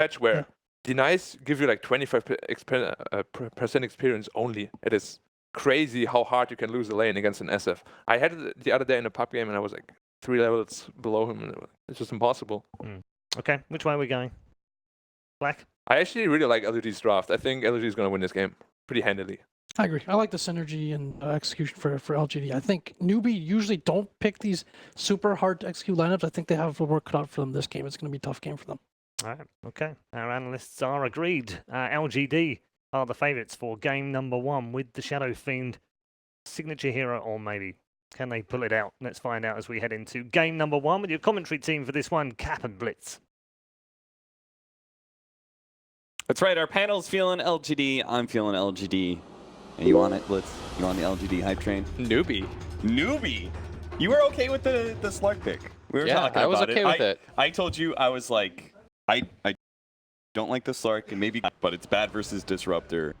patch where denies give you like 25% experience only. It is crazy how hard you can lose a lane against an SF. I had it the other day in a pub game and I was like 3 levels below him and it's just impossible. Okay, which way are we going? Black? I actually really like LGD's draft. I think LGD is going to win this game pretty handily. I agree. I like the synergy and execution for LGD. I think Newbee usually don't pick these super hard to execute lineups. I think they have the work cut out for them this game. It's going to be a tough game for them. All right, okay. Our analysts are agreed. LGD are the favourites for game number 1 with the Shadow Fiend signature hero, or maybe can they pull it out? Let's find out as we head into game number 1 with your commentary team for this one, Cap and Blitz. That's right, our panel's feeling LGD, I'm feeling LGD. And you on it, Blitz? You on the LGD hype train? Newbee. Newbee? You were okay with the Slark pick? We were talking about it. I was okay with it. I told you, I was like, I don't like the Slark, and maybe, but it's bad versus Disruptor.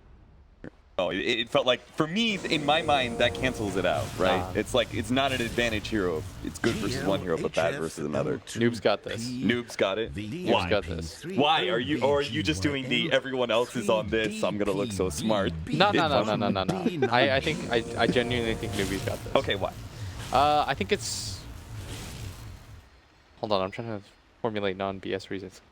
Oh, it felt like, for me, in my mind, that cancels it out, right? It's like, it's not an advantage hero. It's good versus one hero, but bad versus another. Noob's got this. Noob's got it? Noob's got this. Why? Are you just doing the everyone else is on this, I'm gonna look so smart? No. I think, I genuinely think Newbee's got this. Okay, why? I think it's... Hold on, I'm trying to formulate non-BS reasons.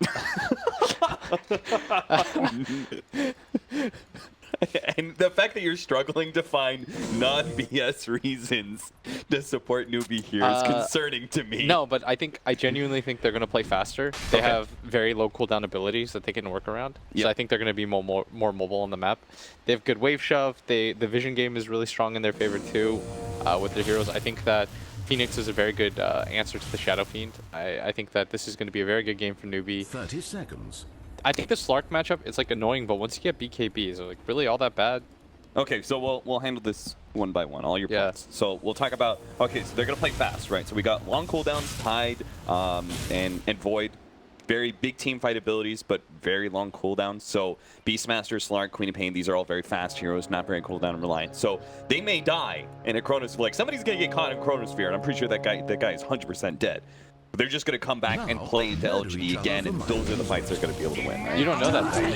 And the fact that you're struggling to find non-BS reasons to support Newbee here is concerning to me. No, but I genuinely think they're going to play faster. They have very low cooldown abilities that they can work around. Yep. So I think they're going to be more mobile on the map. They have good wave shove. The vision game is really strong in their favor too with their heroes. I think that Phoenix is a very good answer to the Shadow Fiend. I think that this is going to be a very good game for Newbee. 30 seconds. I think the Slark matchup, it's like annoying, but once you get BKB, is it like really all that bad? Okay, so we'll handle this one by one, all your points. So we'll talk about, okay, so they're going to play fast, right? So we got long cooldowns, Tide, and Void. Very big team fight abilities, but very long cooldowns. So Beastmaster, Slark, Queen of Pain, these are all very fast heroes, not very cooldown reliant. So they may die in a Chronosphere. Like, somebody's going to get caught in Chronosphere, and I'm pretty sure that guy is 100% dead. They're just going to come back and play into LGD again, and those are the fights they're going to be able to win, right? You don't know that, though.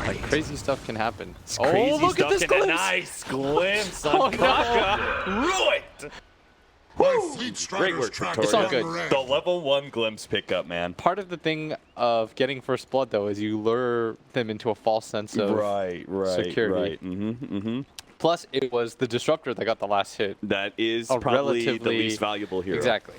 Like, crazy stuff can happen. Crazy look stuff at this can glimpse! Nice glimpse on Kaka. Ruined! Great work, Victoria. It's all good. The level 1 glimpse pickup, man. Part of the thing of getting first blood, though, is you lure them into a false sense of security. Right. Plus, it was the Disruptor that got the last hit. That is probably the least valuable hero. Exactly.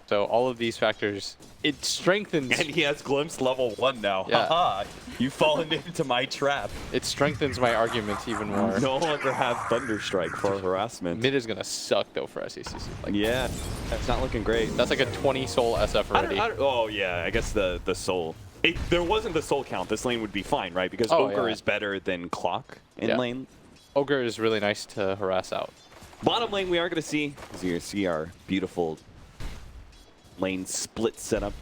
So all of these factors, it strengthens... And he has glimpse level 1 now. Yeah. Haha, you've fallen into my trap. It strengthens my arguments even more. No longer have Thunderstrike for harassment. Mid is going to suck, though, for iceiceice. Like, yeah, that's not looking great. That's like a 20 soul SF already. Oh, yeah, I guess the soul. If there wasn't the soul count, this lane would be fine, right? Because Ogre is better than Clock in lane. Ogre is really nice to harass out. Bottom lane we are going to see, as you see our beautiful lane split setup.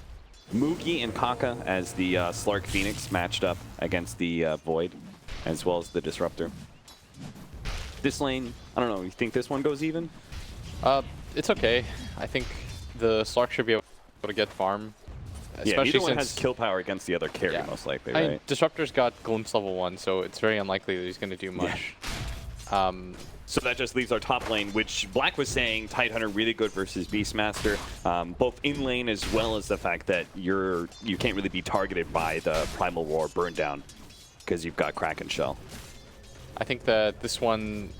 Moogie and Kaka as the Slark Phoenix matched up against the Void, as well as the Disruptor. This lane, I don't know, you think this one goes even? It's okay. I think the Slark should be able to get farm. Especially neither one has kill power against the other carry, most likely, right? I mean, Disruptor's got Glimpse level 1, so it's very unlikely that he's going to do much. So that just leaves our top lane, which Black was saying, Tidehunter really good versus Beastmaster, both in lane as well as the fact that you can't really be targeted by the Primal War burn down because you've got Kraken Shell. I think that this one,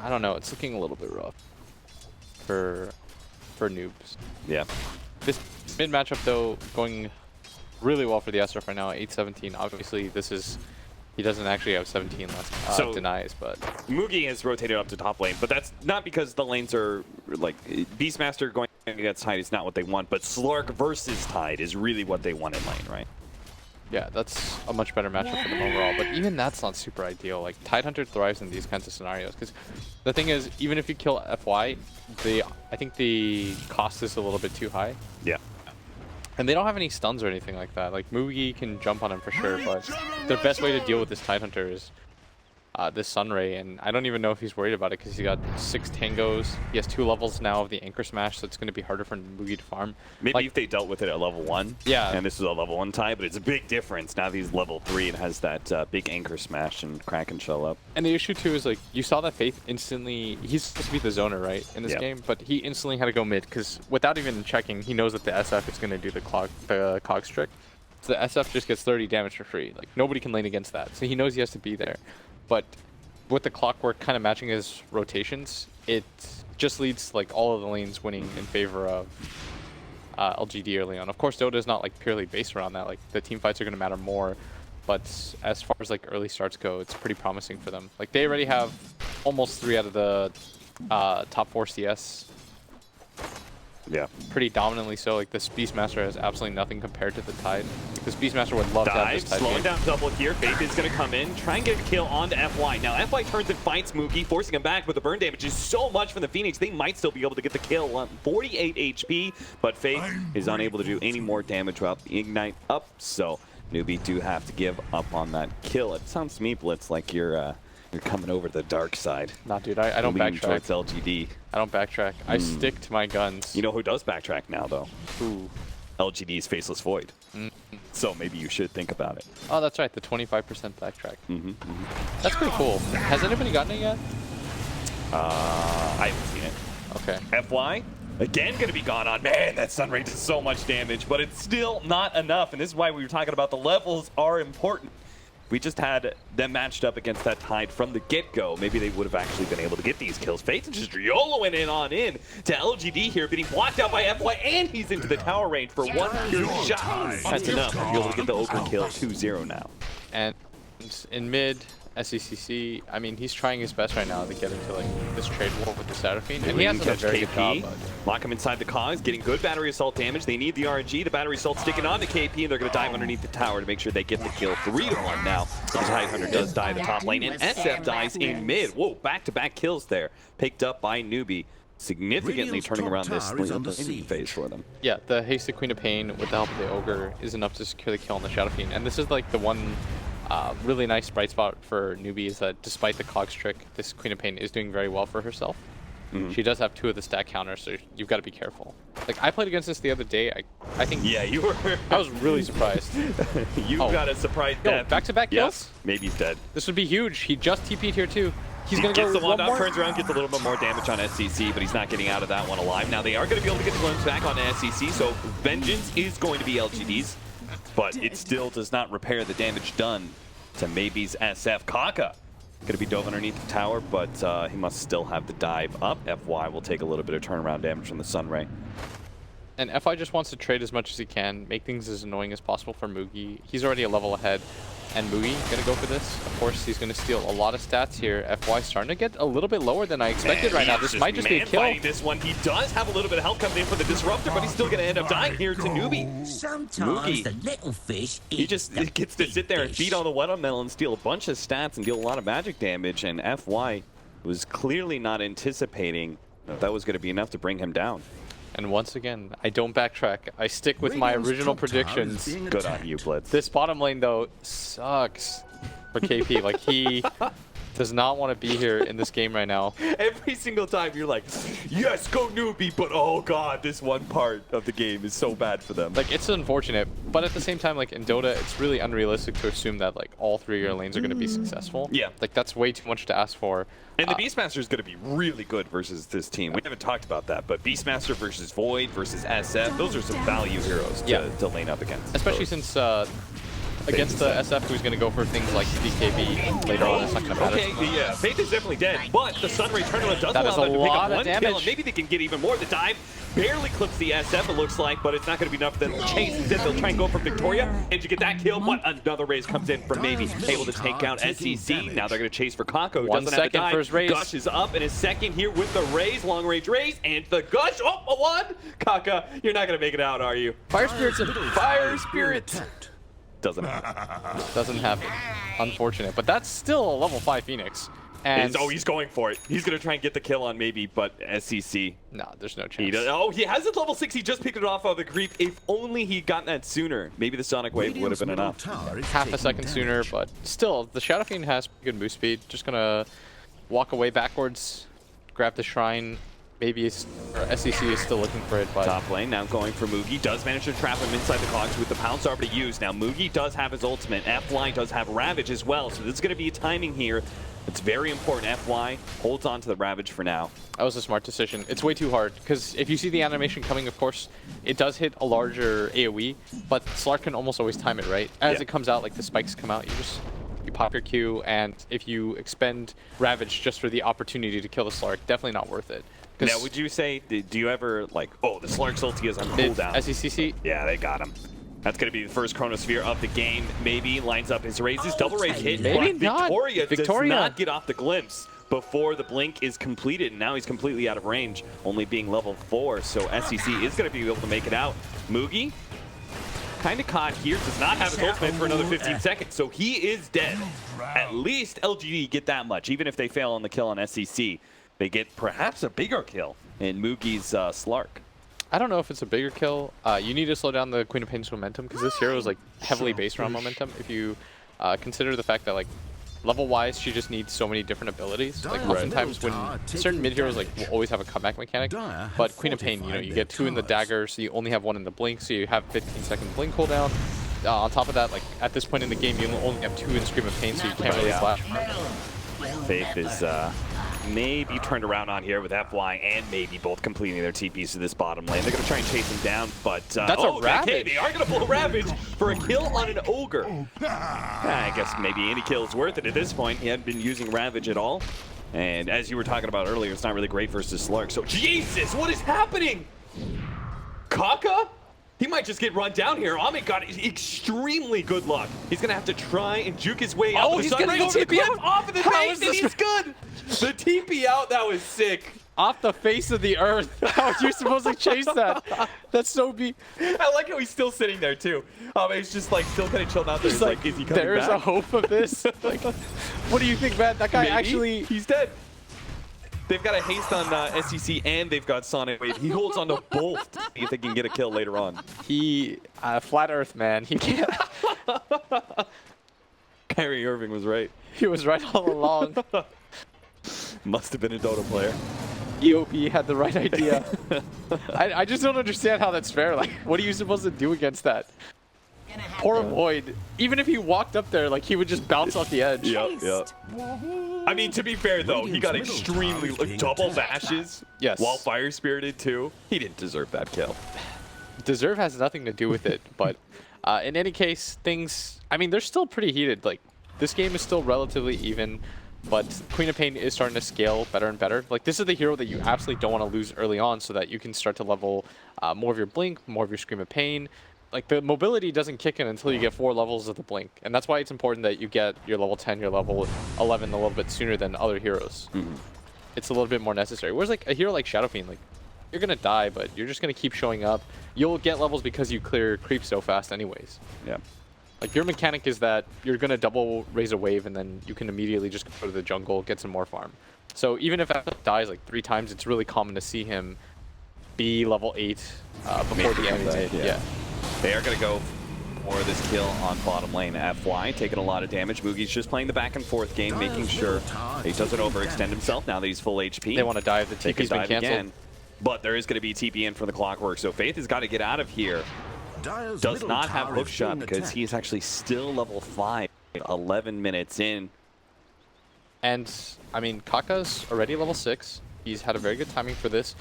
I don't know, it's looking a little bit rough for noobs. Yeah. This mid matchup though going really well for the SF right now, 8-17. Obviously this is. He doesn't actually have 17 less denies, but... Moogie has rotated up to top lane, but that's not because the lanes are, like, Beastmaster going against Tide is not what they want, but Slark versus Tide is really what they want in lane, right? Yeah, that's a much better matchup for them overall, but even that's not super ideal. Like, Tidehunter thrives in these kinds of scenarios, because the thing is, even if you kill FY, I think the cost is a little bit too high. Yeah. And they don't have any stuns or anything like that. Like, Moogie can jump on him for sure, but their best way to deal with this Tidehunter is this Sunray, and I don't even know if he's worried about it because he got 6 tangos. He has 2 levels now of the anchor smash, so it's going to be harder for Newbee to farm. Maybe like, if they dealt with it at level 1. Yeah. And this is a level 1 tie, but it's a big difference. Now he's level 3 and has that big anchor smash and Kraken shell up. And the issue too is like you saw that Faith instantly. He's supposed to be the zoner, right, in this game, but he instantly had to go mid because without even checking, he knows that the SF is going to do the cogs trick. So the SF just gets 30 damage for free. Like nobody can lane against that, so he knows he has to be there. But with the clockwork kind of matching his rotations, it just leads like all of the lanes winning in favor of LGD early on. Of course, Dota is not like purely based around that. Like the team fights are going to matter more, but as far as like early starts go, it's pretty promising for them. Like they already have almost 3 out of the top 4 CS. Yeah. Pretty dominantly so. Like this Beastmaster has absolutely nothing compared to the Tide. This Beastmaster would love to have this Tide slowing game. down double here. Faith is going to come in, try and get a kill onto FY. Now FY turns and fights Moogie, forcing him back, but the burn damage is so much from the Phoenix, they might still be able to get the kill on 48 HP, but Faith is unable to do any more damage without the Ignite up, so Newbee do have to give up on that kill. It sounds to me, Blitz, like you're coming over to the dark side. Nah, dude, I don't Leaning backtrack. towards LGD. I don't backtrack. I stick to my guns. You know who does backtrack now, though? Who? LGD's Faceless Void. So maybe you should think about it. Oh, that's right, the 25% backtrack. That's pretty cool. Has anybody gotten it yet? I haven't seen it. Okay. FY, again going to be gone on. Man, that Sunray does so much damage, but it's still not enough. And this is why we were talking about the levels are important. We just had them matched up against that Tide from the get-go. Maybe they would have actually been able to get these kills. Faith is just YOLOing in on in to LGD here, getting blocked out by FY, and he's into the tower range for one pure shot. That's enough to be able to get the open kill 2-0 now. And in mid, iceiceice, I mean, he's trying his best right now to get into like this trade war with the Seraphine, and he has done a very good job. Lock him inside the cogs, getting good battery assault damage. They need the RNG. The battery assault sticking on to KP, and they're going to dive underneath the tower to make sure they get the kill. 3-1 now. The Tidehunter does die the top lane, and SF dies in mid. Whoa, back-to-back kills there. Picked up by Newbee. Significantly turning around this lane phase for them. Yeah, the hasted Queen of Pain with the help of the Ogre is enough to secure the kill on the Seraphine, and this is like the one really nice bright spot for Newbee is that despite the cogs trick, this Queen of Pain is doing very well for herself. She does have 2 of the stack counters, so you've got to be careful. Like, I played against this the other day. I think... Yeah, you were... I was really surprised. You got a surprise death. Back-to-back kills? Yes, maybe he's dead. This would be huge. He just TP'd here, too. He's going to go the one more. turns around, gets a little bit more damage on SCC, but he's not getting out of that one alive. Now, they are going to be able to get the glimpse back on SCC, so Vengeance is going to be LGD's, but it still does not repair the damage done to maybe's SF. Kaka going to be dove underneath the tower, but he must still have the dive up. FY will take a little bit of turnaround damage from the Sunray. And FI just wants to trade as much as he can, make things as annoying as possible for Moogie. He's already a level ahead, and Moogie gonna go for this. Of course, he's gonna steal a lot of stats here. FY starting to get a little bit lower than I expected right now. This might just be a kill. This one, he does have a little bit of help coming in for the Disruptor, but he's still gonna end up dying here to Newbee. Sometimes the little fish he just gets to sit there and feed on the watermelon, steal a bunch of stats, and deal a lot of magic damage, and FY was clearly not anticipating that was gonna be enough to bring him down. And once again, I don't backtrack. I stick with my original predictions. Good on you, Blitz. This bottom lane, though, sucks for KP. Like, he does not want to be here in this game right now. Every single time you're like, yes, go Newbee, but oh god, this one part of the game is so bad for them. Like, it's unfortunate, but at the same time, like, in Dota, it's really unrealistic to assume that, like, all 3 of your lanes are going to be successful. Yeah. Like, that's way too much to ask for. And the Beastmaster is going to be really good versus this team. We haven't talked about that, but Beastmaster versus Void versus SF, those are some value heroes to lane up against. Especially since against the SF, who's going to go for things like BKB later on, it's not going to matter. Okay, yeah, Faith is definitely dead, but the Sunray tournament does That allow is them a to pick lot up of one kill, damage. and maybe they can get even more. The dive barely clips the SF, it looks like, but it's not going to be enough for them to chase. Instead, they'll try and go for Victoria, and you get that kill, but another raise comes in from Maybe, able to take out SCC. Now they're going to chase for Kako. 1 Doesn't have second the dive. for his raise. Gush is up in his second here with the raise, long range raise, and the Gush. Oh, a 1! Kaka, you're not going to make it out, are you? Fire Spirit's a Fire Spirit! Doesn't happen. Doesn't happen. Unfortunate. But that's still a level 5 Phoenix. And he's going for it. He's going to try and get the kill on maybe, but SCC. no, there's no He chance. does, oh, he has it level 6. He just picked it off of the creep. If only he'd gotten that sooner, maybe the Sonic Wave would have been enough. Half a second sooner, but still, the Shadow Fiend has good move speed. Just gonna walk away backwards, grab the shrine. Maybe SCC is still looking for it, but Top lane now going for Mugi. Does manage to trap him inside the clogs with the Pounce already used. Now Mugi does have his ultimate. FY does have Ravage as well, so this is going to be a timing here. It's very important. FY holds on to the Ravage for now. that was a smart decision. It's way too hard, because if you see the animation coming, of course, it does hit a larger AoE, but Slark can almost always time it, right? As it comes out, like the spikes come out, you pop your Q, and if you expend Ravage just for the opportunity to kill the Slark, definitely not worth it. Now, would you say, do you ever, like, oh, the Slark's ulti is on cooldown? iceiceice? Yeah, they got him. That's going to be the first Chronosphere of the game. Maybe lines up his raises. Double raise hit. Maybe but not. Victoria does Victoria. not get off the glimpse before the blink is completed. And now he's completely out of range, only being level 4. So SCC is going to be able to make it out. Mugi, kind of caught here, does not have his ultimate for another 15 seconds. So he is dead. At least LGD get that much. Even if they fail on the kill on SCC, they get perhaps a bigger kill in Mugi's Slark. I don't know if it's a bigger kill. You need to slow down the Queen of Pain's momentum, because this hero is like heavily based around momentum. If you consider the fact that like level-wise, she just needs so many different abilities. Like oftentimes when certain mid heroes like will always have a comeback mechanic, but Queen of Pain, you know, you get 2 in the dagger, so you only have 1 in the blink, so you have 15-second blink cooldown. On top of that, like at this point in the game, you only have 2 in Scream of Pain, so you can't really slash. Faith is maybe turned around on here with FY and maybe both completing their TPs to this bottom lane. They're going to try and chase him down, but that's a Ravage. They are going to pull a Ravage for a kill on an Ogre. I guess maybe any kill is worth it at this point. He hadn't been using Ravage at all. And as you were talking about earlier, it's not really great versus Slark. So Jesus, what is happening? Kaka? He might just get run down here. Amit got extremely good luck. He's going to have to try and juke his way out. He's going to go TP out off of the base, and he's good. The TP out, that was sick. Off the face of the earth. How are you supposed to chase that? That's so I like how he's still sitting there, too. He's just, like, still kind of chilling out there. He's like, is he coming There's back? a hope of this. Like, what do you think, man? That guy actually... He's dead. They've got a haste on SCC, and they've got Sonic Wave. He holds on to both if they can get a kill later on. He... flat earth, man. He can't... Kyrie Irving was right. He was right all along. Must have been a Dota player. EOP had the right idea. I just don't understand how that's fair. Like, what are you supposed to do against that? Poor Void. Even if he walked up there, like, he would just bounce off the edge. Yep. I mean, to be fair, though, he got extremely double bashes. Yes. While Fire Spirited, too. He didn't deserve that kill. Deserve has nothing to do with it, but in any case, things... I mean, they're still pretty heated. Like, this game is still relatively even, but Queen of Pain is starting to scale better and better. Like, this is the hero that you absolutely don't want to lose early on so that you can start to level more of your Blink, more of your Scream of Pain. Like, the mobility doesn't kick in until you get 4 levels of the Blink. And that's why it's important that you get your level 10, your level 11 a little bit sooner than other heroes. It's a little bit more necessary. Whereas, like, a hero like Shadow Fiend, like, you're going to die, but you're just going to keep showing up. You'll get levels because you clear creep so fast anyways. Yeah. Like, your mechanic is that you're going to double raise a wave, and then you can immediately just go to the jungle, get some more farm. So even if F dies, like, 3 times, it's really common to see him be level 8 before the end of the day. Yeah. They are going to go for this kill on bottom lane. FY taking a lot of damage. Mugi's just playing the back and forth game, making sure he doesn't overextend himself now that he's full HP. They want to dive. The TP's been canceled. Again, but there is going to be TP in for the clockwork, so Faith has got to get out of here. Does not have hookshot because he's actually still level 5, 11 minutes in. And, I mean, Kaka's already level 6. He's had a very good timing for this.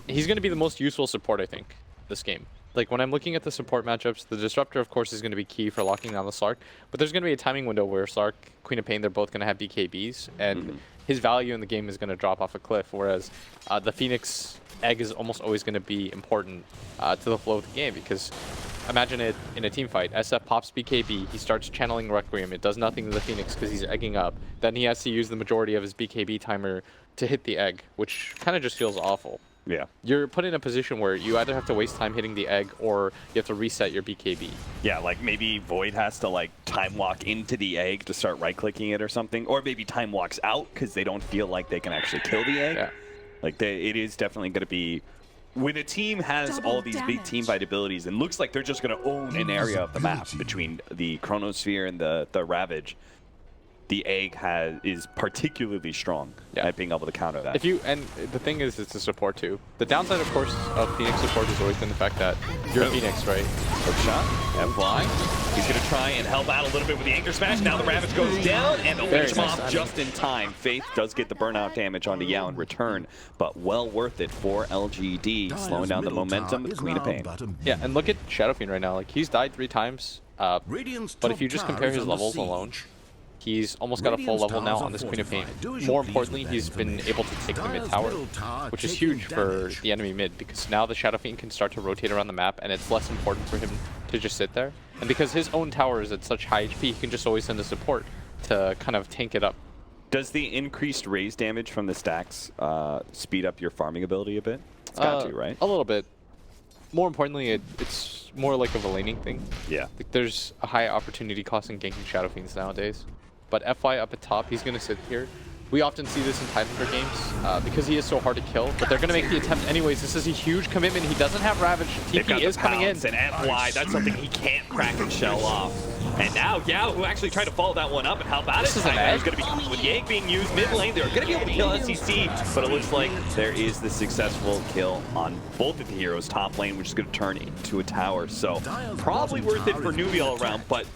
He's going to be the most useful support, I think, this game. Like, when I'm looking at the support matchups, the Disruptor, of course, is going to be key for locking down the Slark. But there's going to be a timing window where Slark, Queen of Pain, they're both going to have BKBs. And his value in the game is going to drop off a cliff. Whereas the Phoenix egg is almost always going to be important to the flow of the game. Because imagine it in a team fight. SF pops BKB. He starts channeling Requiem. It does nothing to the Phoenix because he's egging up. Then he has to use the majority of his BKB timer to hit the egg, which kind of just feels awful. Yeah. You're put in a position where you either have to waste time hitting the egg or you have to reset your BKB. Yeah, like maybe Void has to like time walk into the egg to start right-clicking it or something, or maybe time walks out because they don't feel like they can actually kill the egg. Yeah. Like it is definitely going to be, when a team has all these big team fight abilities and looks like they're just going to own an area of the map between the Chronosphere and the Ravage, the egg is particularly strong at being able to counter that. And the thing is, it's a support too. The downside, of course, of Phoenix support has always been the fact that you're Phoenix, right? Hook shot, F-fly. He's going to try and help out a little bit with the anchor smash. Now the Ravage goes down, and they'll finish him off just in time. Faith does get the burnout damage onto Yao in return, but well worth it for LGD, slowing down the momentum with Queen of Pain. Yeah, and look at Shadow Fiend right now. Like, he's died 3 times, but if you just compare his levels alone, he's almost got a full level now on this Queen of Pain. More importantly, he's been able to take the mid tower, which is huge for the enemy mid, because now the Shadow Fiend can start to rotate around the map, and it's less important for him to just sit there. And because his own tower is at such high HP, he can just always send a support to kind of tank it up. Does the increased raise damage from the stacks speed up your farming ability a bit? It's got to, right? A little bit. More importantly, it's more like of a laning thing. Yeah. Like, there's a high opportunity cost in ganking Shadow Fiends nowadays. But FY up at top, he's going to sit here. We often see this in Thailand games because he is so hard to kill, but they're going to make the attempt anyways. This is a huge commitment. He doesn't have Ravage. TP is coming in. And FY, that's something he can't crack and shell off. And now Yao, who actually tried to follow that one up and help out. This is going to be with Yang being used mid lane. They're going to be able to kill SEC, but it looks like there is the successful kill on both of the heroes' top lane, which is going to turn into a tower. So probably worth it for Newbee all around, but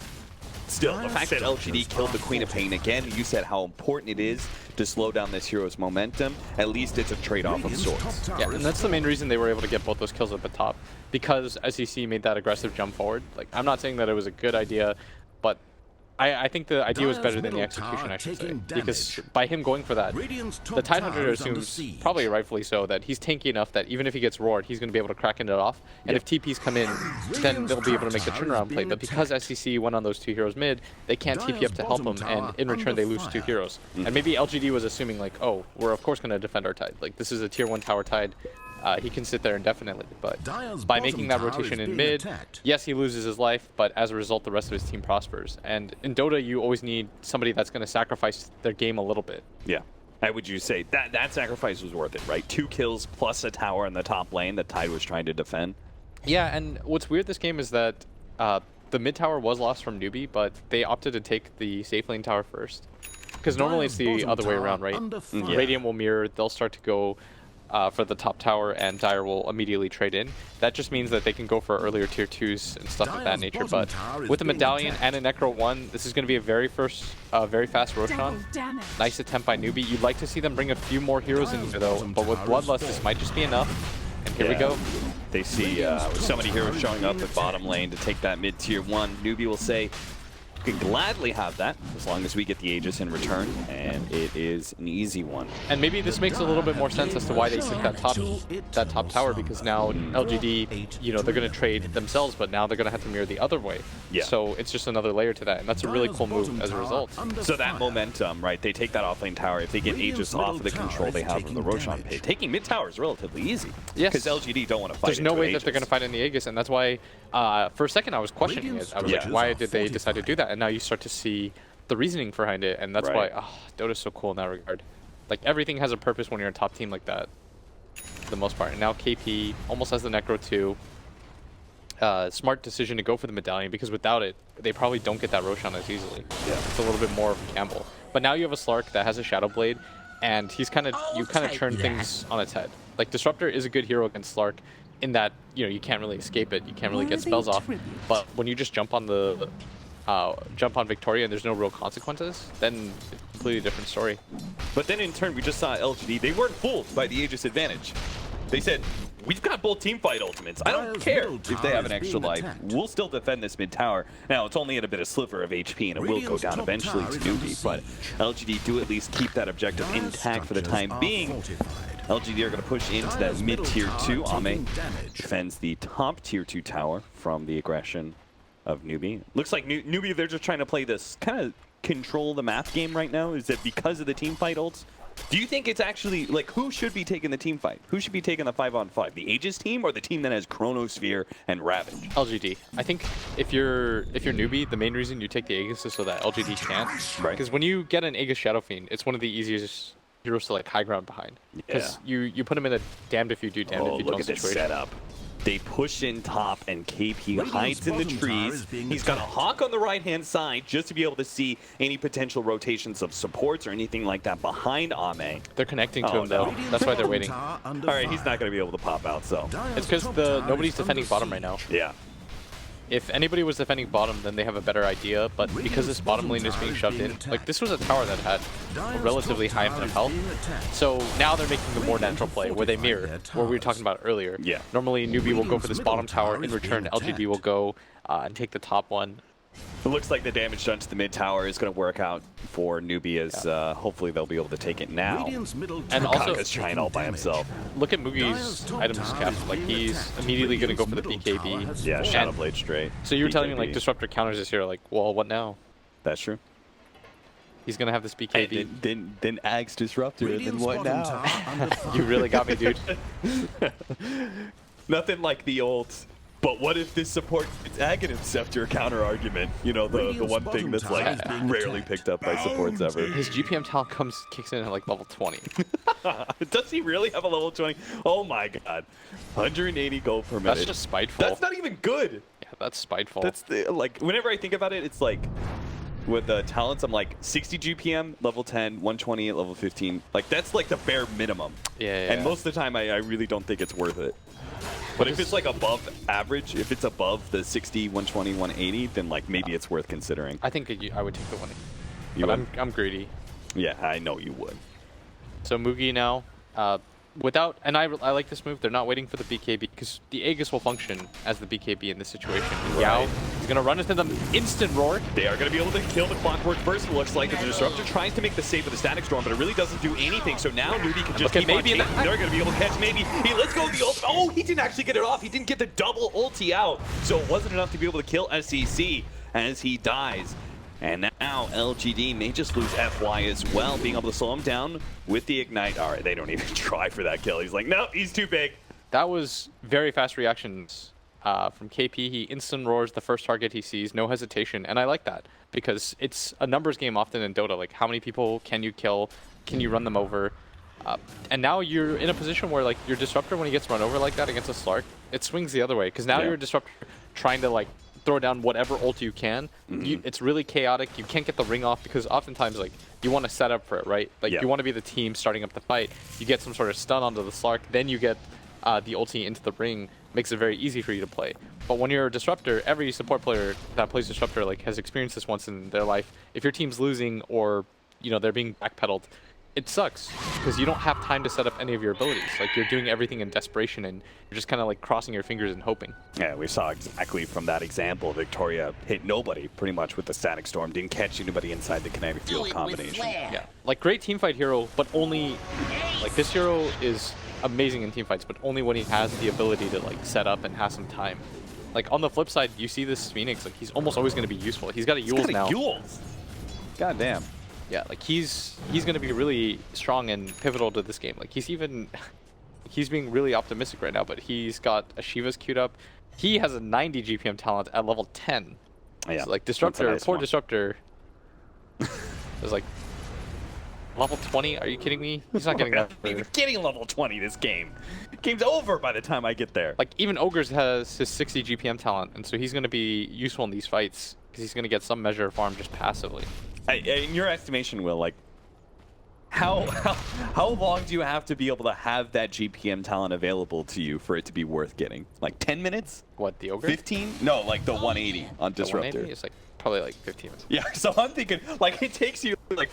still, the fact that LGD killed the Queen of Pain again, you said how important it is to slow down this hero's momentum. At least it's a trade-off of sorts. Yeah, and that's the main reason they were able to get both those kills up the top, because SEC made that aggressive jump forward. Like, I'm not saying that it was a good idea, but I think the idea was better than the execution, I should say. Because by him going for that, the Tidehunter assumes, probably rightfully so, that he's tanky enough that even if he gets roared, he's going to be able to crack it off. And if TPs come in, then they'll be able to make the turnaround play. But because SEC went on those 2 heroes mid, they can't TP up to help them, and in return they lose 2 heroes. And maybe LGD was assuming, like, oh, we're of course going to defend our Tide. Like, this is a tier 1 tower Tide. He can sit there indefinitely, but by making that rotation in mid, yes, he loses his life, but as a result, the rest of his team prospers. And in Dota, you always need somebody that's going to sacrifice their game a little bit. Yeah. How would you say that sacrifice was worth it, right? 2 kills plus a tower in the top lane that Tide was trying to defend. Yeah, and what's weird this game is that the mid tower was lost from Newbee, but they opted to take the safe lane tower first. Because normally it's the other way around, right? Yeah. Radiant will mirror, they'll start to go for the top tower, and Dire will immediately trade in. That just means that they can go for earlier tier 2s and stuff of that nature, but with a Medallion and a Necro 1, this is going to be a very fast Roshan. Nice attempt by Newbee. You'd like to see them bring a few more heroes in here though, but with Bloodlust this might just be enough. And here we go. They see with so many heroes showing up at bottom lane to take that mid tier 1, Newbee will say, can gladly have that as long as we get the Aegis in return, and it is an easy one. And maybe this makes a little bit more sense as to why they took that top tower, because now LGD, you know, they're going to trade themselves, but now they're going to have to mirror the other way. Yeah. So it's just another layer to that, and that's a really cool move as a result. So that momentum, right? They take that offlane tower. If they get Aegis off of the control they have from the Roshan pit, taking mid tower is relatively easy. Yes. Because LGD don't want to fight. There's no way Aegis. that they're going to fight in the Aegis, and that's why for a second I was questioning it. I was like, why did they decide to do that? And now you start to see the reasoning behind it, and that's why Dota's so cool in that regard. Like, everything has a purpose when you're a top team like that, for the most part. And now KP almost has the Necro 2. Smart decision to go for the Medallion, because without it, they probably don't get that Roshan as easily. Yeah. It's a little bit more of a gamble. But now you have a Slark that has a Shadow Blade, and he's you kind of turn things on its head. Like, Disruptor is a good hero against Slark in that, you know, you can't really escape it. You can't really get spells off. But when you just jump on Victoria and there's no real consequences, then it's a completely different story. But then in turn, we just saw LGD. They weren't fooled by the Aegis advantage. They said, we've got both team fight ultimates. I don't care if they have an extra life. We'll still defend this mid tower. Now, it's only at a bit of sliver of HP, and it will go down eventually to Newbee, but LGD do at least keep that objective intact for the time being. LGD are going to push into that mid tier 2. Ame defends the top tier 2 tower from the aggression of Newbee. Looks like Newbee, they're just trying to play this kind of control the map game right now. Is that because of the team fight ults? Do you think it's actually, like, who should be taking the team fight? Who should be taking the 5-on-5? The Aegis team or the team that has Chronosphere and Ravage? LGD. I think if you're Newbee, the main reason you take the Aegis is so that LGD can't. Right. Because when you get an Aegis Shadow Fiend, it's one of the easiest heroes to like high ground behind. Because you put him in a damned if you do, damned if you don't situation. Setup. They push in top, and KP hides in the trees. He's got a Hawk on the right-hand side just to be able to see any potential rotations of supports or anything like that behind Ame. They're connecting to him, though. That's why they're waiting. All right, he's not going to be able to pop out, so. It's because nobody's defending bottom right now. Yeah. If anybody was defending bottom, then they have a better idea, but because this bottom lane is being shoved in, like this was a tower that had a relatively high amount of health, so now they're making the more natural play where they mirror, what we were talking about earlier. Yeah. Normally Newbee will go for this bottom tower, in return LGD will go and take the top one. It looks like the damage done to the mid tower is going to work out for Newbee as hopefully they'll be able to take it now. And also, Kaka's trying all by himself. Look at Mugi's items cap. Like he's immediately going to go for the BKB. Yeah, Shadow Blade straight. So you were telling me like Disruptor counters this here, like, well, what now? That's true. He's going to have this BKB. Then Ags Disruptor, and then what now? You really got me, dude. Nothing like the old, but what if this supports its Aghanim Scepter counter argument? You know, the one thing that's like rarely picked up by supports ever. His GPM talent kicks in at like level 20. Does he really have a level 20? Oh my god. 180 gold per minute. That's just spiteful. That's not even good. Yeah, that's spiteful. That's the, like, whenever I think about it, it's like, with the talents, I'm like 60 GPM, level 10, 120 at level 15. Like, that's like the bare minimum. Yeah. And most of the time, I really don't think it's worth it. But if it's like above average, if it's above the 60, 120, 180, then like maybe it's worth considering. I think I would take the 180. You But would? I'm greedy. Yeah, I know you would. So Mugi now, without, and I like this move, they're not waiting for the BKB because the Aegis will function as the BKB in this situation. Yao is going to run into them, instant roar. They are going to be able to kill the Clockwork first. It looks like the Disruptor tries to make the save with the Static Storm, but it really doesn't do anything. So now Newbee can just keep on chasing. They're going to be able to catch maybe. He lets go of the ult. Oh, he didn't actually get it off. He didn't get the double ulti out. So it wasn't enough to be able to kill SCC as he dies. And now LGD may just lose FY as well, being able to slow him down with the Ignite. All right, they don't even try for that kill. He's like, no, he's too big. That was very fast reactions from KP. He instant roars the first target he sees, no hesitation. And I like that because it's a numbers game often in Dota. Like, how many people can you kill? Can you run them over? And now you're in a position where, like, your Disruptor, when he gets run over like that against a Slark, it swings the other way. Because now you're a Disruptor trying to, like, throw down whatever ult you can. It's really chaotic. You can't get the ring off because oftentimes, like, you want to set up for it, right? Like, you want to be the team starting up the fight. You get some sort of stun onto the Slark, then you get the ulti into the ring. Makes it very easy for you to play. But when you're a Disruptor, every support player that plays Disruptor, like, has experienced this once in their life. If your team's losing or, you know, they're being backpedaled, it sucks because you don't have time to set up any of your abilities. Like, you're doing everything in desperation and you're just kind of like crossing your fingers and hoping. Yeah, we saw exactly from that example. Victoria hit nobody pretty much with the Static Storm. Didn't catch anybody inside the kinetic field combination. Yeah, like great teamfight hero, but only, like, this hero is amazing in teamfights, but only when he has the ability to, like, set up and has some time. Like, on the flip side, you see this Phoenix, like, he's almost always going to be useful. He's got a Yules now. God damn. Yeah, like he's going to be really strong and pivotal to this game. Like, he's being really optimistic right now, but he's got a Shiva's queued up. He has a 90 GPM talent at level 10. Yeah, so, like, Disruptor, nice poor one. Disruptor is like level 20. Are you kidding me? He's not getting that. He's getting level 20 this game. Game's over by the time I get there. Like, even Ogres has his 60 GPM talent, and so he's going to be useful in these fights because he's going to get some measure of farm just passively. In your estimation, Will, like, how long do you have to be able to have that GPM talent available to you for it to be worth getting? Like 10 minutes? What, the Ogre? 15? No, like the 180 on The Disruptor. 180 is like probably like 15 minutes. Yeah, so I'm thinking, like, it takes you, like,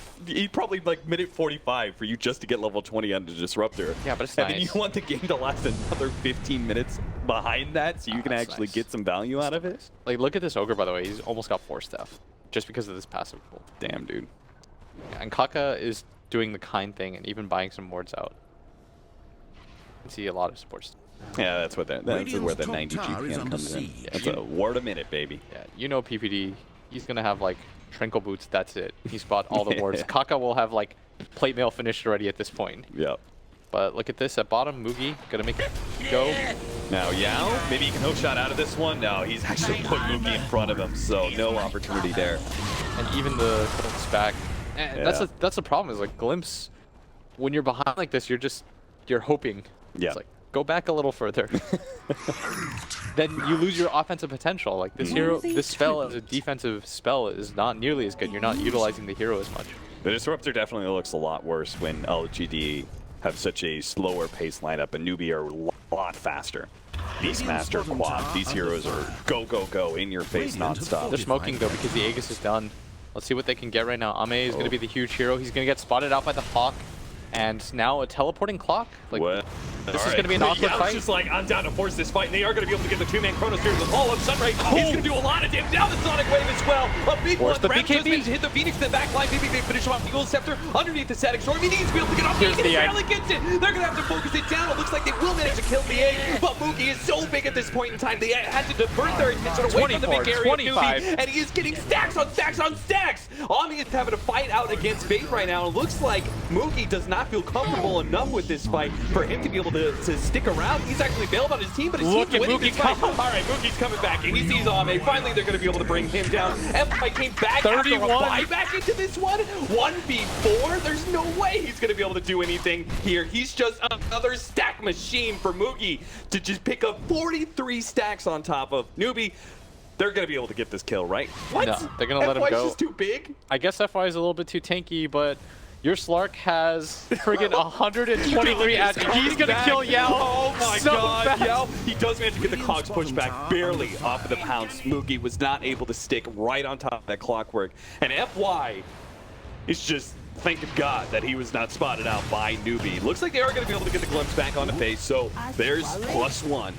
probably, like, minute 45 for you just to get level 20 on the Disruptor. Yeah, but it's and nice. then you want the game to last another 15 minutes behind that so you can actually get some value out of it? Like, look at this Ogre, by the way. He's almost got 4 staff just because of this passive pull. Damn, dude. Yeah, and Kaka is doing the kind thing and even buying some wards out. You can see a lot of supports. Yeah, that's where the 90 GPM comes in. That's a ward a minute, baby. Yeah, you know PPD, he's going to have like Trinkle Boots, that's it. He's bought all the wards. Kaka will have like plate mail finished already at this point. Yep. But look at this at bottom. Moogie gonna make it go. Now Yao, maybe he can hook shot out of this one. No, he's actually put Moogie in front of him, so no opportunity there. And even the glimpse back. And that's the problem is like glimpse. When you're behind like this, you're hoping. Yeah. It's like go back a little further. Then you lose your offensive potential. Like this hero, this spell as a defensive spell is not nearly as good. You're not utilizing the hero as much. The Disruptor definitely looks a lot worse when LGD have such a slower pace lineup, and Newbee are a lot faster. Beastmaster, Quad, these heroes are go, go, go, in your face nonstop. They're smoking though because the Aegis is done. Let's see what they can get right now. Ame is going to be the huge hero. He's going to get spotted out by the Hawk. And now a teleporting clock. Like, what? This is going to be an awkward fight. Just like, I'm down to force this fight, and they are going to be able to get the two-man Chronosphere with all of Sunray. He's going to do a lot of damage. Down the Sonic Wave as well. A big one. The Ram just BKB. managed to hit the Phoenix in the back line. Maybe they finish him off the Gold Scepter underneath the Static Storm. He needs to be able to get off. Here's He the egg. barely gets it. They're going to have to focus it down. It looks like they will manage to kill the egg, but Moogie is so big at this point in time. They had to divert their attention away from the big area of 25. Newbee, and he is getting stacks on stacks on stacks. Ami is having to fight out against Fate right now. It looks like Moogie does not feel comfortable enough with this fight for him to be able to stick around. He's actually bailed on his team, but his Look team's at winning Moogie this fight. come. All right, Moogie's coming back, and he sees Ame. Finally, they're going to be able to bring him down. Empire came back 31. after a buyback into this one. 1v4. There's no way he's going to be able to do anything here. He's just another stack machine for Moogie to just pick up 43 stacks on top of Newbee. They're going to be able to get this kill, right? What? No, they're going to let him FY's go. just too big? I guess FY is a little bit too tanky, but your Slark has friggin' 123 at He's going to kill Yao. Oh my so god, fast. Yao. He does manage to get the cogs pushed back barely off of the pounce. Moogie was not able to stick right on top of that clockwork. And FY is just, thank God that he was not spotted out by Newbee. Looks like they are going to be able to get the glimpse back on the face, so there's +1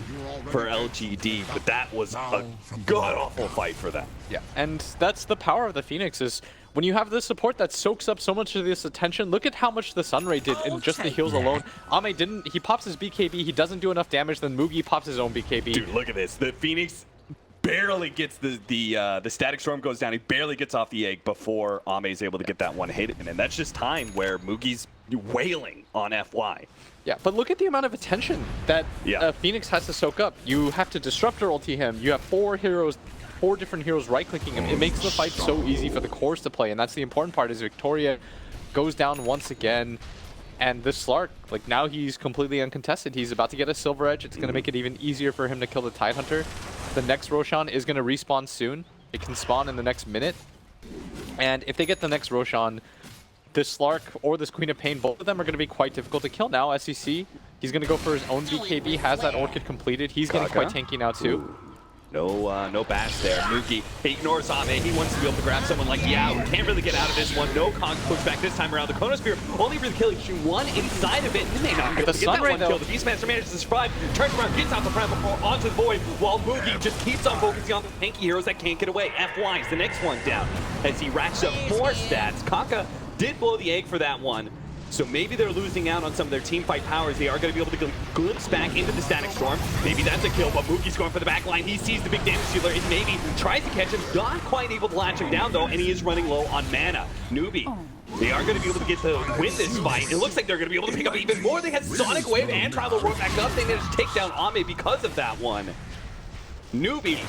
for LGD, but that was a god-awful fight for them. Yeah, and that's the power of the Phoenix is when you have this support that soaks up so much of this attention. Look at how much the Sunray did in just the heals alone. Ame didn't. He pops his BKB. He doesn't do enough damage. Then Moogie pops his own BKB. Dude, look at this. The Phoenix barely gets the Static Storm goes down. He barely gets off the egg before Ame is able to get that one hit in, and that's just time where Moogie's wailing on FY. Yeah, but look at the amount of attention that Phoenix has to soak up. You have to Disruptor ulti him. You have four different heroes right-clicking him. It makes the fight so easy for the cores to play, and that's the important part is Victoria goes down once again, and this Slark, like now he's completely uncontested. He's about to get a Silver Edge. It's going to make it even easier for him to kill the Tidehunter. The next Roshan is going to respawn soon. It can spawn in the next minute. And if they get the next Roshan, this Slark or this Queen of Pain, both of them are going to be quite difficult to kill now. iceiceice, he's going to go for his own BKB, has that Orchid completed. He's getting quite tanky now too. No bash there. Moogie ignores Ame. He wants to be able to grab someone like Yao. Can't really get out of this one. No Kong pushback this time around. The Chronosphere only really killing one inside of it. And they not able to get that one kill. The Beastmaster manages to survive. Turns around, gets out the front before onto the void, while Moogie just keeps on focusing on the tanky heroes that can't get away. FY is the next one down as he racks up 4 stats. Kaka did blow the egg for that one. So maybe they're losing out on some of their team fight powers. They are going to be able to glimpse back into the Static Storm. Maybe that's a kill, but Moogie's going for the back line. He sees the big damage dealer and maybe tries to catch him. Not quite able to latch him down, though, and he is running low on mana. Newbee, they are going to be able to get to win this fight. It looks like they're going to be able to pick up even more. They had Sonic Wave and Travel Roar back up. They managed to take down Ame because of that one. Newbee,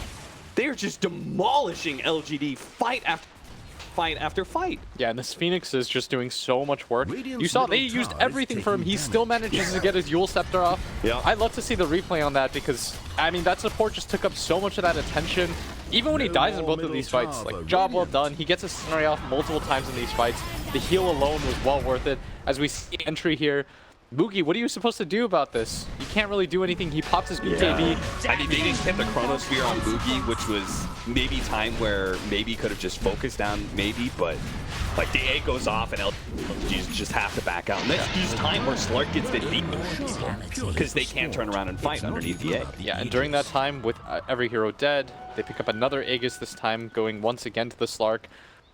they're just demolishing LGD fight after fight. Yeah, and this Phoenix is just doing so much work. You saw they used everything for him. He still manages to get his Yule Scepter off. Yeah. I'd love to see the replay on that because, I mean, that support just took up so much of that attention. Even when he dies in both of these fights, like, job well done. He gets his scenario off multiple times in these fights. The heal alone was well worth it. As we see entry here, Moogie, what are you supposed to do about this? You can't really do anything. He pops his BKB. I mean, they didn't hit the Chronosphere on Moogie, which was maybe time where maybe could have just focused down maybe, but like the egg goes off and LGs just have to back out. And that's just time where Slark gets the beat because they can't turn around and fight underneath the egg. Yeah, and during that time, with every hero dead, they pick up another Aegis this time, going once again to the Slark,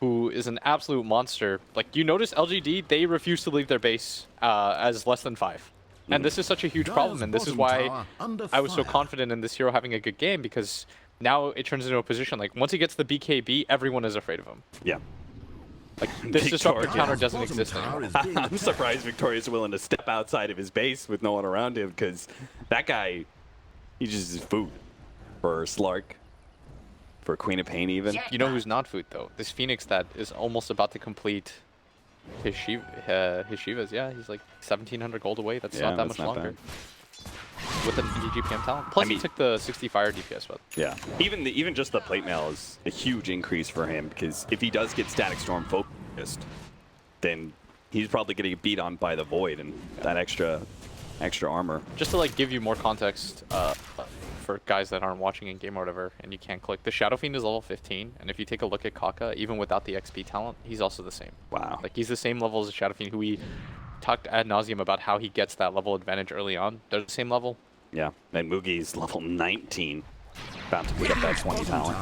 who is an absolute monster. Like, you notice LGD, they refuse to leave their base as less than 5. And this is such a huge problem, and this is why I was so confident in this hero having a good game, because now it turns into a position like once he gets the BKB, everyone is afraid of him. Yeah. Like this disruptor counter doesn't exist anymore. I'm surprised Victoria's willing to step outside of his base with no one around him, because that guy, he's just food for Slark, for Queen of Pain even. You know who's not food though? This Phoenix that is almost about to complete his Shivas. Yeah, he's like 1,700 gold away. That's not that much longer. With the GPM talent. Plus, he took the 60 fire DPS with. Yeah. Even just the plate mail is a huge increase for him, because if he does get Static Storm focused, then he's probably getting beat on by the Void and that extra armor. Just to like give you more context for guys that aren't watching in game or whatever, and you can't click. The Shadow Fiend is level 15, and if you take a look at Kaka, even without the XP talent, he's also the same. Wow. Like he's the same level as the Shadow Fiend, who we talked ad nauseum about how he gets that level advantage early on. They're the same level. Yeah, and Mugi's level 19. About to pick up that 20 talent.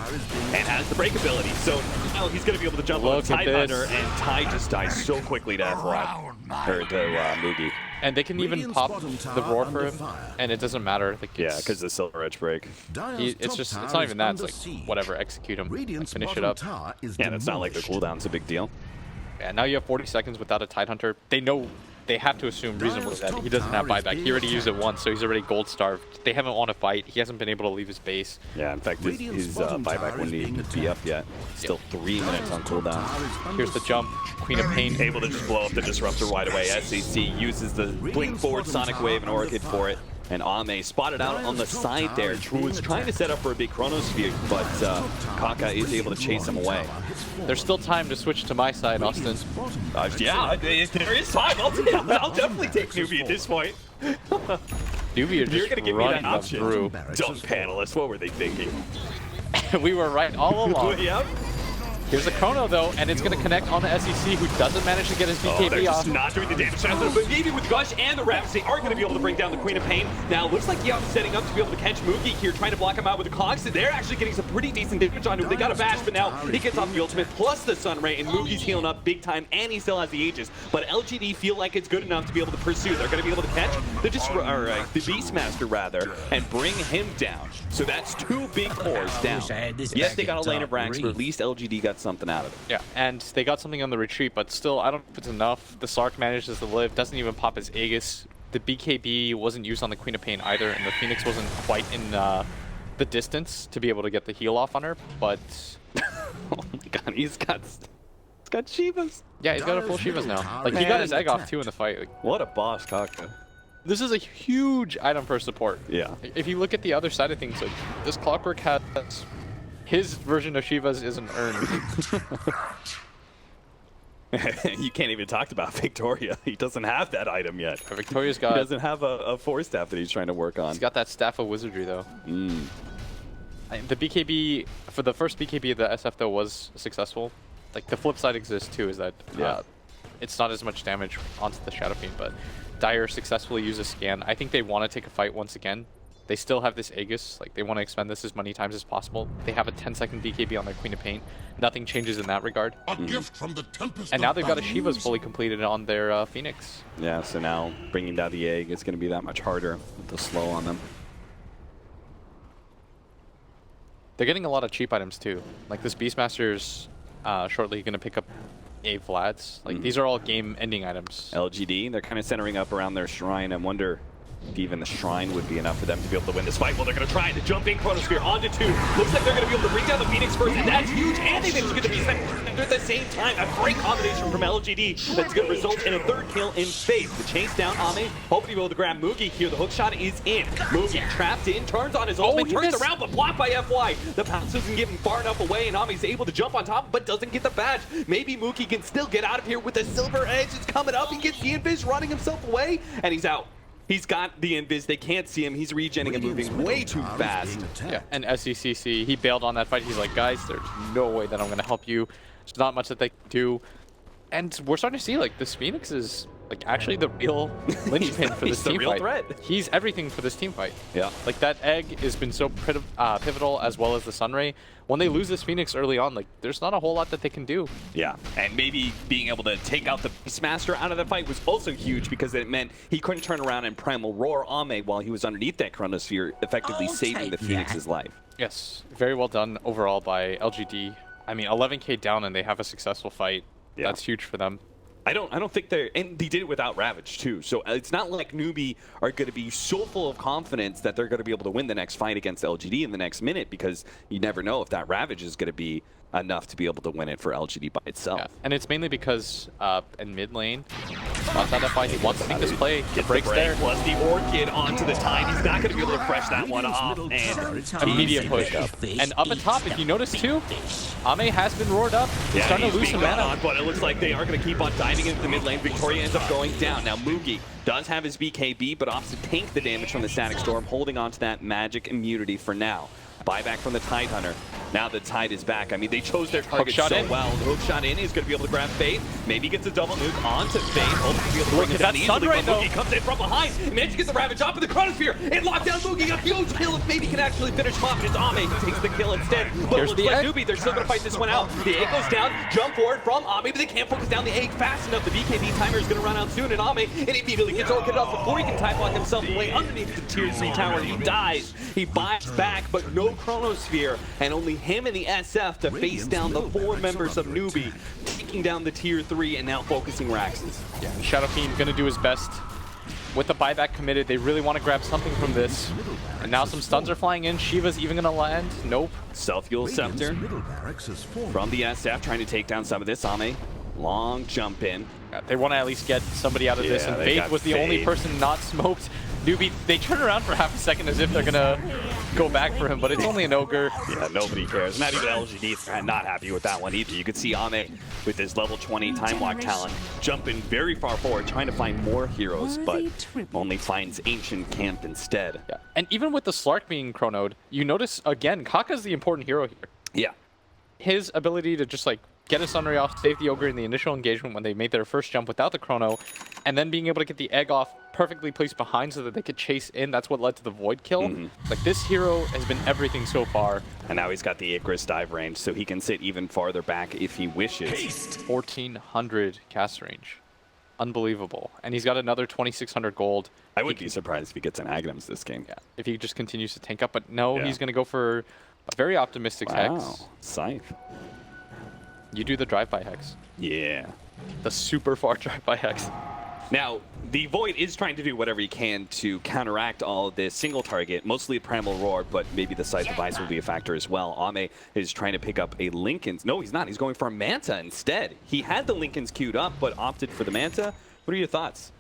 And has the break ability, so now he's going to be able to jump on Tide Hunter, and Tide just dies so quickly to F1. Or to Mugi. And they can even pop the roar for him, and it doesn't matter. Like yeah, because the Silver Edge break. It's not even that. It's like, whatever, execute him, and finish it up. Yeah, it's not like the cooldown's a big deal. Yeah, now you have 40 seconds without a Tide Hunter. They know, they have to assume reasonably that he doesn't have buyback. He already used it once, so he's already gold starved. They haven't won a fight. He hasn't been able to leave his base. Yeah, in fact, his buyback wouldn't even be up yet. Still 3 minutes on cooldown. Here's the jump. Queen of Pain. Able to just blow up the Disruptor right away. SAC uses the blink forward Sonic Wave and Orchid for it. And Ame spotted out on the side there, who was trying to set up for a big Chronosphere, but Kaka is able to chase him away. There's still time to switch to my side, Austin. Yeah, there is time. I'll definitely take Newbee at this point. Newbee are just gonna give me that option. Through. Dumb panelists, what were they thinking? We were right all along. Yep. Here's the Chrono though, and it's going to connect on the SEC, who doesn't manage to get his BKB they're off. just not doing the damage. But maybe with Gush and the Ravage, they are going to be able to bring down the Queen of Pain. Now, looks like Yao is setting up to be able to catch Mugi here, trying to block him out with the Cogs. They're actually getting some pretty decent damage on him. They got a bash, but now he gets off the ultimate plus the Sunray, and Mugi's healing up big time, and he still has the Aegis. But LGD feel like it's good enough to be able to pursue. They're going to be able to catch the Beastmaster rather, and bring him down. So that's 2 big cores down. Yes, they got a lane of ranks, but at least LGD got something out of it. Yeah, and they got something on the retreat, but still, I don't know if it's enough. The Slark manages to live, doesn't even pop his Aegis. The BKB wasn't used on the Queen of Pain either, and the Phoenix wasn't quite in the distance to be able to get the heal off on her, but... Oh my god, he's got Shivas. Yeah, he's got a full Shivas now. Like, he got his egg off too in the fight. Like, what a boss, Kaka. this is a huge item for support. Yeah. If you look at the other side of things, like, this Clockwork has... His version of Shivas isn't earned. You can't even talk about Victoria. He doesn't have that item yet. Victoria's got... He doesn't have a 4-staff that he's trying to work on. He's got that Staff of Wizardry, though. The BKB, for the first BKB, the SF, though, was successful. Like, the flip side exists, too, is that it's not as much damage onto the Shadow Fiend, but Dire successfully uses Scan. I think they want to take a fight once again. They still have this Aegis, like they want to expend this as many times as possible. They have a 10-second BKB on their Queen of Pain. Nothing changes in that regard. A gift from the Tempest and now they've got a Shiva's fully completed on their Phoenix. Yeah, so now bringing down the egg is going to be that much harder with the slow on them. They're getting a lot of cheap items too. Like this Beastmaster's shortly going to pick up a Vlad's. Like these are all game-ending items. LGD, they're kind of centering up around their shrine. I wonder if even the shrine would be enough for them to be able to win this fight. Well, they're going to try to jump in Chronosphere onto 2. Looks like they're going to be able to bring down the Phoenix first, and that's huge. And they managed to get the Beastmaster at the same time. A great combination from LGD that's going to result in a 3rd kill in phase. The chase down Ame, hoping to be able to grab Mugi here. The hook shot is in. Mugi trapped in, turns on his ultimate, turns around, but blocked by FY. The Patos doesn't get him far enough away, and Ame's able to jump on top, but doesn't get the badge. Maybe Mugi can still get out of here with the Silver Edge. It's coming up. He gets the Invis running himself away, and he's out. He's got the Invis, they can't see him, he's regenning and moving way too fast. Yeah, and iceiceice, he bailed on that fight. He's like, guys, there's no way that I'm going to help you. There's not much that they can do. And we're starting to see, like, this Phoenix is like actually the real linchpin for this He's the team real fight. threat. He's everything for this team fight. Yeah. Like that egg has been so pivotal, as well as the Sunray. When they lose this Phoenix early on, like there's not a whole lot that they can do. Yeah, and maybe being able to take out the Beastmaster out of the fight was also huge because it meant he couldn't turn around and Primal Roar Ame while he was underneath that Chronosphere, effectively saving the Phoenix's life. Yes, very well done overall by LGD. I mean, 11k down and they have a successful fight. Yeah. That's huge for them. I don't think they're, and they did it without Ravage too. So it's not like Newbee are going to be so full of confidence that they're going to be able to win the next fight against LGD in the next minute, because you never know if that Ravage is going to be enough to be able to win it for LGD by itself. Yeah. And it's mainly because in mid lane, outside that fight, he wants to make this play. The breaks there. Plus the Orchid onto the Tide. He's not going to be able to fresh that one off. And Immediate push up. And up at top, if you notice too, Ame has been roared up. He's starting to lose some mana. on, but it looks like they are going to keep on diving into the mid lane. Victoria ends up going down. Now Mugi does have his BKB, but opts to tank the damage from the Static Storm, holding on to that magic immunity for now. Buyback from the Tide Hunter. Now the Tide is back. I mean, they chose their target so well. The hook shot in. He's going to be able to grab Fate. Maybe gets a double nuke onto Fate. Hoping to be able to bring it down easily. But Mugi comes in from behind. Manages to get the Ravage off of the Chronosphere. And lock down Mugi. A huge kill if maybe can actually finish him off. It's Ame who takes the kill instead. But Here's looks the like egg. Newbee, they're still going to fight this one out. The egg goes down. Jump forward from Ame, but they can't focus down the egg fast enough. The BKB timer is going to run out soon. And Ame, and immediately gets Orchid up before he can time lock himself away underneath the tier 3 tower. He dies. He buys back, but no Chronosphere. And only him and the SF to face down the 4 members of Newbee, taking down the tier 3 and now focusing Raxes. Yeah, Shadow Fiend gonna do his best. With the buyback committed, they really want to grab something from this. And now some stuns are flying in. Shiva's even gonna land. Nope. Self-Fuel Scepter from the SF trying to take down some of this. Ame, long jump in. Yeah, they want to at least get somebody out of this. Yeah, And they Faith got was the only Faith. person not smoked. Newbee, they turn around for half a second as if they're gonna go back for him, but it's only an ogre. Yeah, nobody cares. Not even LGD is not happy with that one either. You could see Ame with his level 20 time walk talent jumping very far forward, trying to find more heroes, but only finds Ancient Camp instead. Yeah. And even with the Slark being chronoed, you notice again, Kaka's the important hero here. Yeah. His ability to just like get a Sunray off, save the ogre in the initial engagement when they made their first jump without the chrono, and then being able to get the egg off perfectly placed behind so that they could chase in. That's what led to the Void kill. Like this hero has been everything so far. And now he's got the Icarus dive range, so he can sit even farther back if he wishes. 1400 cast range. Unbelievable. And he's got another 2600 gold. I wouldn't be surprised if he gets an Aghanims this game. Yeah, if he just continues to tank up. But no, Yeah. he's going to go for a very optimistic Hex. Wow. Scythe. You do the drive-by Hex. Yeah. The super far drive-by Hex. Now, the Void is trying to do whatever he can to counteract all of this single target, mostly Primal Roar, but maybe the Scythe of Ice will be a factor as well. Ame is trying to pick up a Linken's. No, he's not. He's going for a Manta instead. He had the Linken's queued up, but opted for the Manta. What are your thoughts?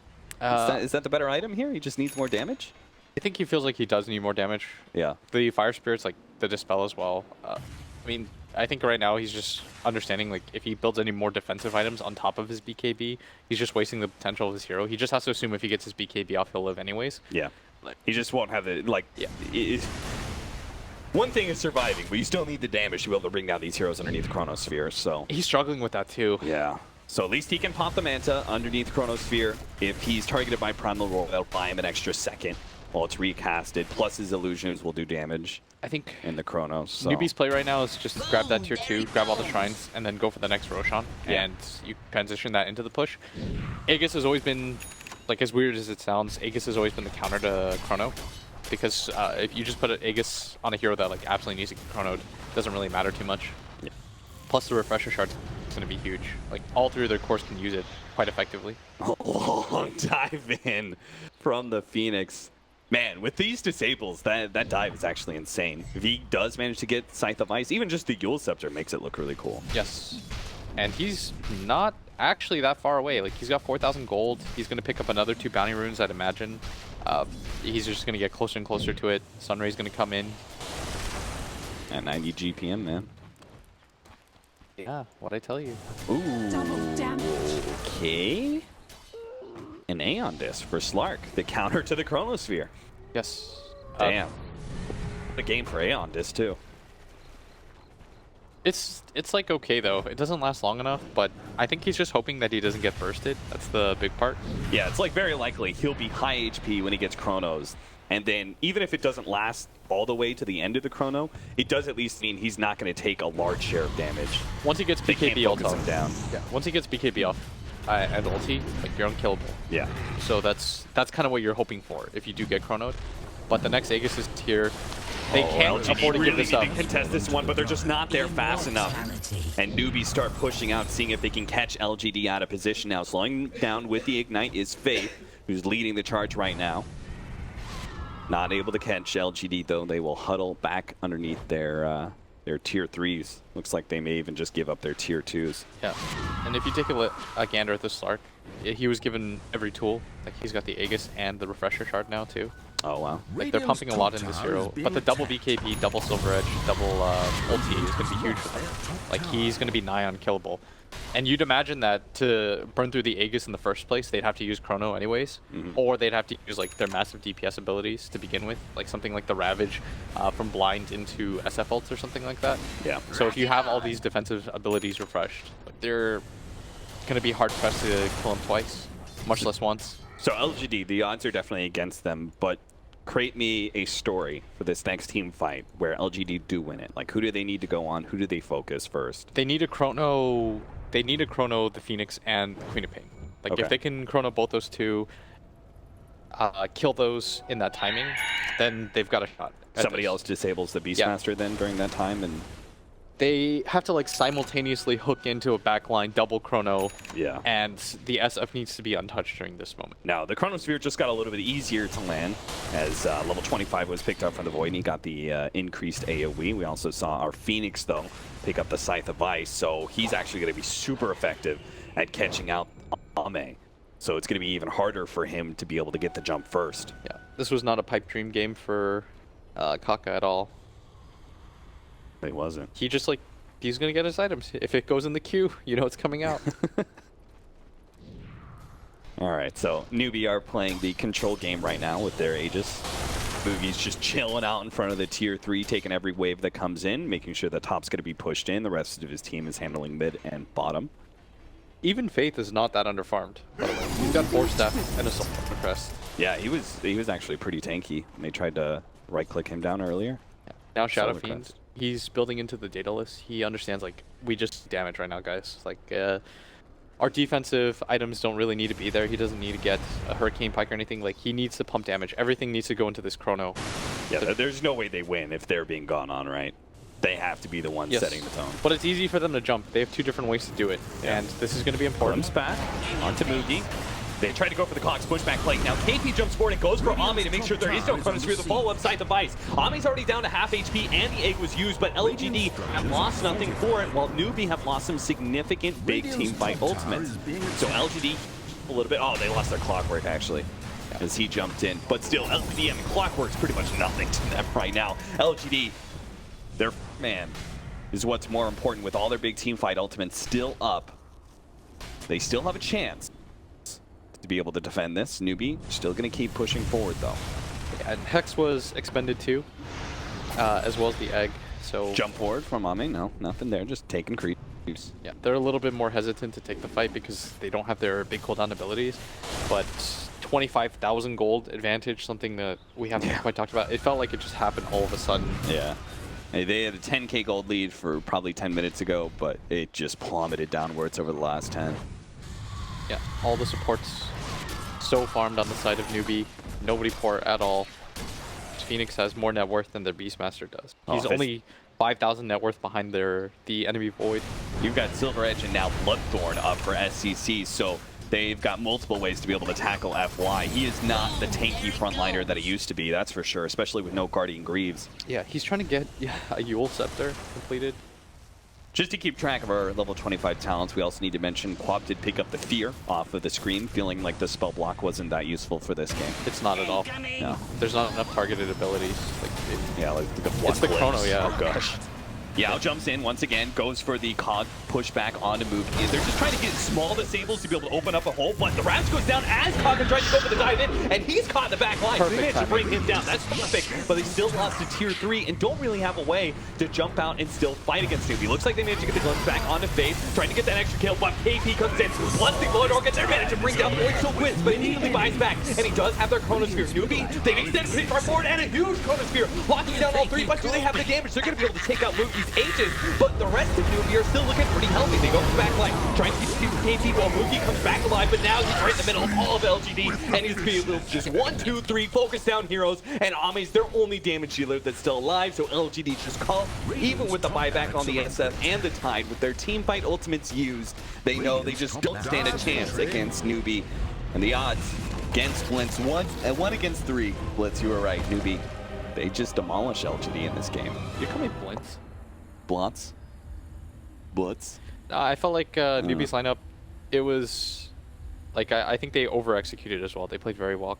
Is that the better item here? He just needs more damage? I think he feels like he does need more damage. Yeah. The Fire Spirit's like the Dispel as well. I mean, I think right now he's just understanding like if he builds any more defensive items on top of his BKB, he's just wasting the potential of his hero. He just has to assume if he gets his BKB off, he'll live anyways. Yeah. He just won't have the, like, one thing is surviving, but you still need the damage to be able to bring down these heroes underneath the Chronosphere, so. He's struggling with that too. Yeah. So at least he can pop the Manta underneath Chronosphere. If he's targeted by Primal Roar, that'll buy him an extra second while it's recasted, plus his illusions will do damage. I think in the Chronos. So. Newbee's play right now is just grab that tier 2, grab all the shrines, and then go for the next Roshan, and you transition that into the push. Aegis has always been, like as weird as it sounds, Aegis has always been the counter to Chrono, because if you just put an Aegis on a hero that like absolutely needs to get Chronoed, it doesn't really matter too much. Yeah. Plus the Refresher Shard is going to be huge. Like all 3 of their cores can use it quite effectively. A long dive in from the Phoenix. Man, with these disables, that dive is actually insane. If he does manage to get Scythe of Ice, even just the Yule Scepter makes it look really cool. Yes. And he's not actually that far away. Like he's got 4,000 gold. He's going to pick up another 2 bounty runes, I'd imagine. He's just going to get closer and closer to it. Sunray's going to come in. At 90 GPM, man. Yeah, what'd I tell you? Ooh. Okay. An Aeon Disc for Slark, the counter to the Chronosphere. Yes. Damn. What a game for Aeon Disc, too. It's like okay though. It doesn't last long enough, but I think he's just hoping that he doesn't get bursted. That's the big part. Yeah, it's like very likely he'll be high HP when he gets chronos. And then even if it doesn't last all the way to the end of the chrono, it does at least mean he's not going to take a large share of damage. Once he gets BKB ult him down. Yeah. Once he gets BKB off and ulti, like you're unkillable. Yeah. So that's kind of what you're hoping for if you do get chronoed. But the next Aegis is here. They can't LGD afford to give really this up. need to contest this one, but they're just not there fast enough. And Newbee start pushing out, seeing if they can catch LGD out of position now. Slowing down with the Ignite is Faith, who's leading the charge right now. Not able to catch LGD, though. They will huddle back underneath their tier 3s. Looks like they may even just give up their tier 2s. Yeah. And if you take a gander at the start, he was given every tool. Like he's got the Aegis and the refresher shard now too. Oh, wow. Like they're pumping a lot in this hero, but the double BKB, double Silver Edge, double ulti is going to be huge for them. Like he's going to be nigh unkillable. And you'd imagine that to burn through the Aegis in the first place, they'd have to use Chrono anyways, or they'd have to use like their massive DPS abilities to begin with, like something like the Ravage from Blind into SF ults or something like that. Yeah. So if you have all these defensive abilities refreshed, like they're going to be hard pressed to kill him twice, much less once. So LGD, the odds are definitely against them, but create me a story for this next team fight where LGD do win it. Like, who do they need to go on? Who do they focus first? They need a Chrono. They need a Chrono the Phoenix and the Queen of Pain. Like, if they can Chrono both those two, kill those in that timing, then they've got a shot. Somebody else disables the Beastmaster then during that time, and they have to like simultaneously hook into a backline double Chrono. Yeah. And the SF needs to be untouched during this moment. Now, the Chronosphere just got a little bit easier to land as level 25 was picked up from the Void, and he got the increased AoE. We also saw our Phoenix, though, pick up the Scythe of Ice, so he's actually going to be super effective at catching out Ame. So it's going to be even harder for him to be able to get the jump first. Yeah, this was not a pipe dream game for Kaka at all. It wasn't. He just like, he's going to get his items. If it goes in the queue, you know it's coming out. All right, so Newbee are playing the control game right now with their Aegis. Boogie's just chilling out in front of the tier 3, taking every wave that comes in, making sure the top's going to be pushed in. The rest of his team is handling mid and bottom. Even Faith is not that underfarmed, by the way. He's got 4 staff and a Soul Crest. Yeah, he was actually pretty tanky. They tried to right-click him down earlier. Yeah. Now Shadow Solar Fiend, Crest. he's building into the data list. He understands, like, we just damage right now, guys. Like, our defensive items don't really need to be there. He doesn't need to get a Hurricane Pike or anything. Like, he needs to pump damage. Everything needs to go into this Chrono. Yeah, there's no way they win if they're being gone on, right? They have to be the ones setting the tone. But it's easy for them to jump. They have 2 different ways to do it, and this is going to be important. Comes back onto Mugi. They try to go for the Cox pushback plate. Now KP jumps forward and goes for Ame to make sure there is no Chronosphere. The follow-up Scythe of Ice. Ame's already down to half HP and the egg was used, but LGD have lost nothing for it, while Newbee have lost some significant big team fight ultimates. So LGD a little bit. Oh, they lost their Clockwork actually, as he jumped in. But still, LGD and Clockwork's pretty much nothing to them right now. LGD, their man, is what's more important with all their big team fight ultimates still up. They still have a chance to be able to defend this. Newbee still going to keep pushing forward though. Yeah, and Hex was expended too, as well as the egg. So Jump forward from Ame, no, nothing there, just taking creeps. yeah, they're a little bit more hesitant to take the fight because they don't have their big cooldown abilities. But 25,000 gold advantage, something that we haven't quite talked about. It felt like it just happened all of a sudden. Yeah. They had a 10k gold lead for probably 10 minutes ago, but it just plummeted downwards over the last 10. Yeah, all the supports so farmed on the side of Newbee. Nobody poor at all. Phoenix has more net worth than their Beastmaster does. He's only 5,000 net worth behind the enemy Void. You've got Silver Edge and now Bloodthorn up for SCC, so they've got multiple ways to be able to tackle FY. He is not the tanky frontliner that he used to be, that's for sure, especially with no Guardian Greaves. Yeah, he's trying to get a Yule Scepter completed. Just to keep track of our level 25 talents, we also need to mention Quab did pick up the Fear off of the screen, feeling like the spell block wasn't that useful for this game. It's not at all. No. There's not enough targeted abilities. Like Yeah, like the it's the Chrono, yeah. Oh gosh. Yao jumps in once again, goes for the cog pushback onto Mookie. They're just trying to get small disables to be able to open up a hole, but the Raps goes down as Cog tries to go for the dive in, and he's caught in the back line. So they managed to bring him down. That's perfect, but they still lost to tier 3 and don't really have a way to jump out and still fight against Newbee. Looks like they managed to get the glimpse back onto FaZe, trying to get that extra kill, but KP comes in. Once the Voidor gets there, managed to bring down the Void so quick, but immediately buys back, and he does have their Chronosphere. Newbee, they extend pretty far forward, and a huge Chronosphere, locking down all 3, but do they have the damage? They're going to be able to take out Mookie's H's, but the rest of Newbee are still looking pretty healthy. They go to the back line, trying to keep KP while Mookie comes back alive, but now he's right in the middle of all of LGD, and he's being able to just 1, 2, 3 focus down heroes, and Ame's their only damage dealer that's still alive, so LGD just call, even with the buyback on the SF and the Tide, with their team fight ultimates used, they know they just don't stand a chance against Newbee. And the odds against Blitz, 1 against 3, Blitz, you were right, Newbee. They just demolish LGD in this game. You call me Blintz? Blitz? Blitz? I felt like Newbee's lineup, it was like I think they over executed as well. They played very well